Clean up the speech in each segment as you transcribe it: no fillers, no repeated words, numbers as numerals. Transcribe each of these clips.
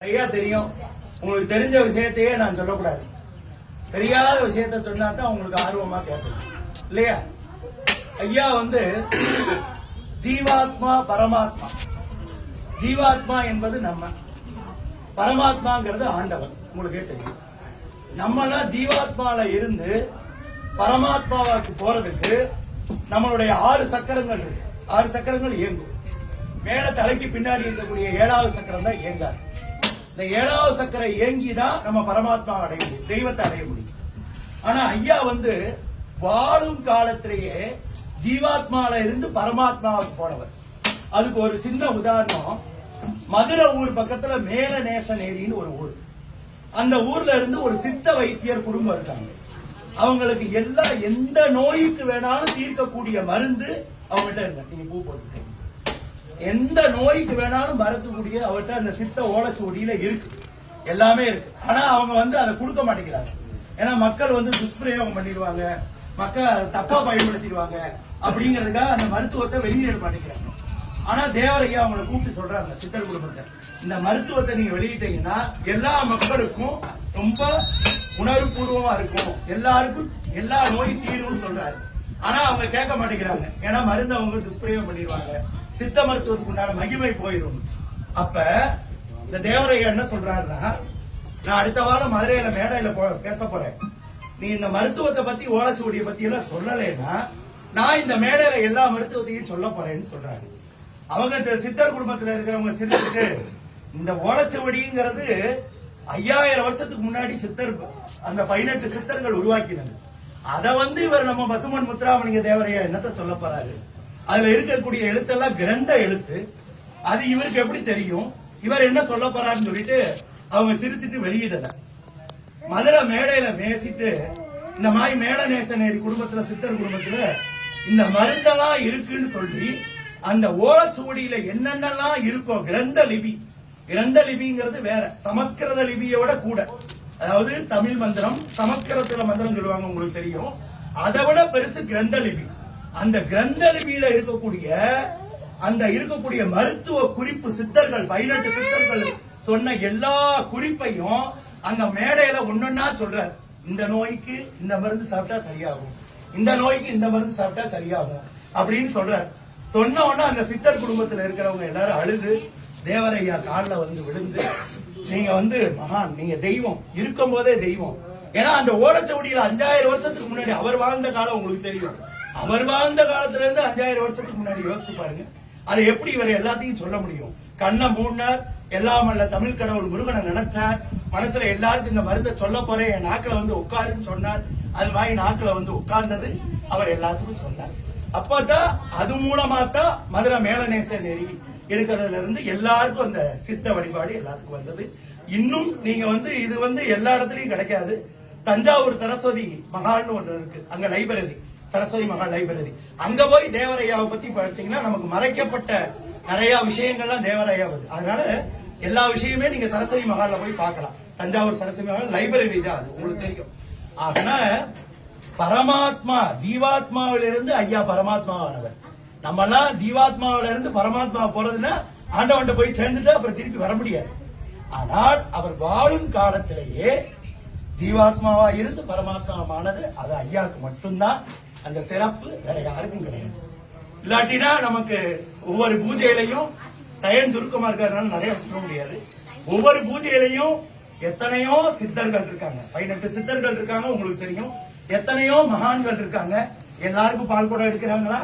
ஐயா தெரியும், உங்களுக்கு தெரிஞ்ச விஷயத்தையே நான் சொல்லக்கூடாது. தெரியாத விஷயத்த சொன்னா தான் உங்களுக்கு ஆர்வமா கேட்கணும் இல்லையா? ஐயா ஜீவாத்மா பரமாத்மா. ஜீவாத்மா என்பது நம்ம, பரமாத்மாங்கிறது ஆண்டவன். உங்களுக்கே தெரியும். நம்மளாம் ஜீவாத்மால இருந்து பரமாத்மாவுக்கு போறதுக்கு நம்மளுடைய 6 சக்கரங்கள் இருக்கு. 6 சக்கரங்கள் இயங்கும். மேல தலைக்கு பின்னாடி இருக்கக்கூடிய 7வது சக்கரம் தான் இயங்காது. இந்த 7வது சக்கரம் இயங்கிதான் நம்ம பரமாத்மா அடைய முடியும், தெய்வத்தை அடைய முடியும். ஆனா ஐயா வாழும் காலத்திலேயே ஜீவாத்மால இருந்து பரமாத்மாவுக்கு போனவர். அதுக்கு ஒரு சின்ன உதாரணம், மதுரை ஊர் பக்கத்துல மேலநேசநேரின்னு ஒரு ஊர். அந்த ஊர்ல இருந்து ஒரு சித்த வைத்தியர் குடும்பம் இருக்காங்க. அவங்களுக்கு எந்த நோய்க்கு வேணாலும் தீர்க்கக்கூடிய மருந்து அவங்ககிட்ட இருக்க. நீங்க பூ போட்டு எந்த நோய்க்கு வேணாலும் மறக்கக்கூடிய அவர்கிட்ட அந்த சித்த ஓலைச்சுவடியில இருக்கு, எல்லாமே இருக்கு. ஆனா அவங்க அதை கொடுக்க மாட்டேங்கிறாங்க. ஏன்னா மக்கள் துஷ்பிரயோகம் பண்ணிடுவாங்க, மக்கள் தப்பா பயன்படுத்திடுவாங்க அப்படிங்கிறதுக்காக அந்த மருத்துவத்தை வெளியிட மாட்டேங்கிறாங்க. ஆனா தேவரையா அவங்களை கூப்பிட்டு சொல்றாங்க, சித்தர் குடும்பத்தை, இந்த மருத்துவத்தை நீங்க வெளியிட்டீங்கன்னா எல்லா மக்களுக்கும் ரொம்ப உணர்வுபூர்வமா இருக்கும், எல்லாருக்கும் எல்லா நோயும் தீரும்னு சொல்றாரு. ஆனா அவங்க கேட்க மாட்டேங்கிறாங்க. ஏன்னா மருந்து அவங்க துஷ்பிரயோகம் பண்ணிடுவாங்க, சித்த மருத்துவத்துக்கு உண்டான மகிமை போயிடும். அப்ப இந்த தேவரையா என்ன சொல்றாருன்னா, நான் அடுத்த வாரம் மதுரையில மேடையில பேச போறேன். நீ இந்த மருத்துவத்தை பத்தி ஓலைச்சுவடியை பத்தி எல்லாம் சொல்லலைன்னா நான் இந்த மேடையில எல்லா மருத்துவத்தையும் சொல்ல போறேன்னு சொல்றாரு. அவங்க சித்தர் குடும்பத்துல இருக்கிறவங்க சிரிச்சுட்டு, இந்த ஓலைச்சுவடிங்கிறது 5000 வருஷத்துக்கு முன்னாடி சித்தர் அந்த 18 சித்தர்கள் உருவாக்கினது. அதை இவர் நம்ம பசுமன் முத்துராமலிங்க தேவரையா என்னத்த சொல்ல போறாரு? அதுல இருக்கக்கூடிய எழுத்தெல்லாம் கிரந்த எழுத்து, அது இவருக்கு எப்படி தெரியும்? இவர் என்ன சொல்ல போறாருன்னு சொல்லிட்டு அவங்க சிரிச்சுட்டு வெளியிடல. மதுரை மேடையில பேசிட்டு, இந்த மாதிரி மேலநேசநேரி குடும்பத்துல சித்தர் குடும்பத்துல இந்த மருந்தெல்லாம் இருக்குன்னு சொல்லி அந்த ஓலைச்சுவடியில என்னென்னலாம் இருக்கோ, கிரந்த லிபி, கிரந்த லிபிங்கிறது வேற, சமஸ்கிருத லிபியோட கூட, அதாவது தமிழ் மந்திரம் சமஸ்கிருதத்துல மந்திரம் சொல்லுவாங்க, உங்களுக்கு தெரியும். அதை விட பெருசு கிரந்த லிபி. அந்த கிரந்த லிபியில இருக்கக்கூடிய மருத்துவ குறிப்பு சித்தர்கள் 18 சித்தர்கள் சொன்ன எல்லா குறிப்பையும் அங்க மேடையில ஒன்னொன்னா சொல்றாரு. இந்த நோய்க்கு இந்த மருந்து சாப்பிட்டா சரியாகும், இந்த நோய்க்கு இந்த மருந்து சாப்பிட்டா சரியாகும் அப்படின்னு சொல்றாரு. சொன்ன உடனே அந்த சித்தர் குடும்பத்துல இருக்கிறவங்க எல்லாரும் அழுது தேவரையா காலில் விழுந்து, நீங்க மகான், நீங்க தெய்வம், இருக்கும் போதே தெய்வம். ஏன்னா அந்த ஓலைச்சுவடியில 5000 வருஷத்துக்கு முன்னாடி அவர் வாழ்ந்த காலம் உங்களுக்கு தெரியும். அவர் வாழ்ந்த காலத்துல இருந்து 5000 வருஷத்துக்கு முன்னாடி யோசிச்சு பாருங்க. அதை எப்படி இவர் எல்லாத்தையும் சொல்ல முடியும்? கண்ணை மூடினார், எல்லாம் அல்ல தமிழ் கடவுள் முருகனை நினைச்சார், மனசுல எல்லாருக்கும் இந்த மருந்தை சொல்ல போறேன், என் நாக்கில உட்காருன்னு சொன்னார். அது மாதிரி நாக்கில உட்கார்ந்தது, அவர் எல்லாத்துக்கும் சொன்னார். அப்பதான் அது மூலமா தான் மதுரை மேலநேசநேரி இருக்கிறதுல இருந்து எல்லாருக்கும் அந்த சித்த வழிபாடு எல்லாத்துக்கும் வந்தது. இன்னும் நீங்க இது எல்லா இடத்துலயும் கிடைக்காது. தஞ்சாவூர் சரஸ்வதி மகால்னு ஒன்று இருக்கு, அங்க லைப்ரரி, சரஸ்வதி மகால் லைப்ரரி. அங்க போய் தேவரையாவை பத்தி படிச்சீங்கன்னா நமக்கு மறைக்கப்பட்ட நிறைய விஷயங்கள்லாம் தேவரையா வருது. அதனால எல்லா விஷயமே நீங்க சரஸ்வதி மகால்ல போய் பார்க்கலாம். தஞ்சாவூர் சரஸ்வதி மகால் லைப்ரரி தான், அது உங்களுக்கு தெரியும். அதனால பரமாத்மா ஜீவாத்மாவிலிருந்து ஐயா பரமாத்மாவானவர். நம்ம எல்லாம் ஜீவாத்மாவில இருந்து பரமாத்மா போறதுன்னா ஆண்டவன்ட்ட போய் சேர்ந்துட்டு அப்புறம் திருப்பி வர முடியாது. ஆனால் அவர் வாழும் காலத்திலேயே ஜீவாத்மாவா இருந்து பரமாத்மாவானது அது ஐயாவுக்கு மட்டும்தான். அந்த சிறப்பு வேற யாருக்கும் கிடையாது. இல்லாட்டினா நமக்கு ஒவ்வொரு பூஜையிலையும் டயம் சுருக்கமா இருக்கிறதுனால நிறைய சொல்ல முடியாது. ஒவ்வொரு பூஜையிலையும் எத்தனையோ சித்தர்கள் இருக்காங்க, 18 சித்தர்கள் இருக்காங்க, உங்களுக்கு தெரியும். எத்தனையோ மகான்கள் இருக்காங்க. எல்லாருக்கும் பால் குடம் எடுக்கிறாங்களா?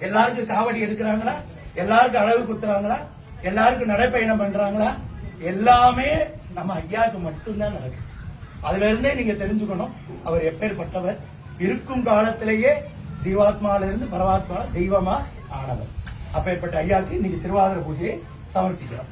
எல்லாருக்கும் காவடி எடுக்கிறாங்களா? எல்லாருக்கும் அழகு குத்துறாங்களா? எல்லாருக்கும் நடைப்பயணம் பண்றாங்களா? எல்லாமே நம்ம ஐயாவுக்கு மட்டும்தான் நடக்கும். அதுல இருந்தே நீங்க தெரிஞ்சுக்கணும் அவர் எப்பேற்பட்டவர். இருக்கும் காலத்திலேயே ஜீவாத்மாவில இருந்து பரமாத்மா தெய்வமா ஆனவர். அப்பேற்பட்ட ஐயாவுக்கு இன்னைக்கு திருவாதிரை பூஜையை சமர்ப்பிக்கிறோம்.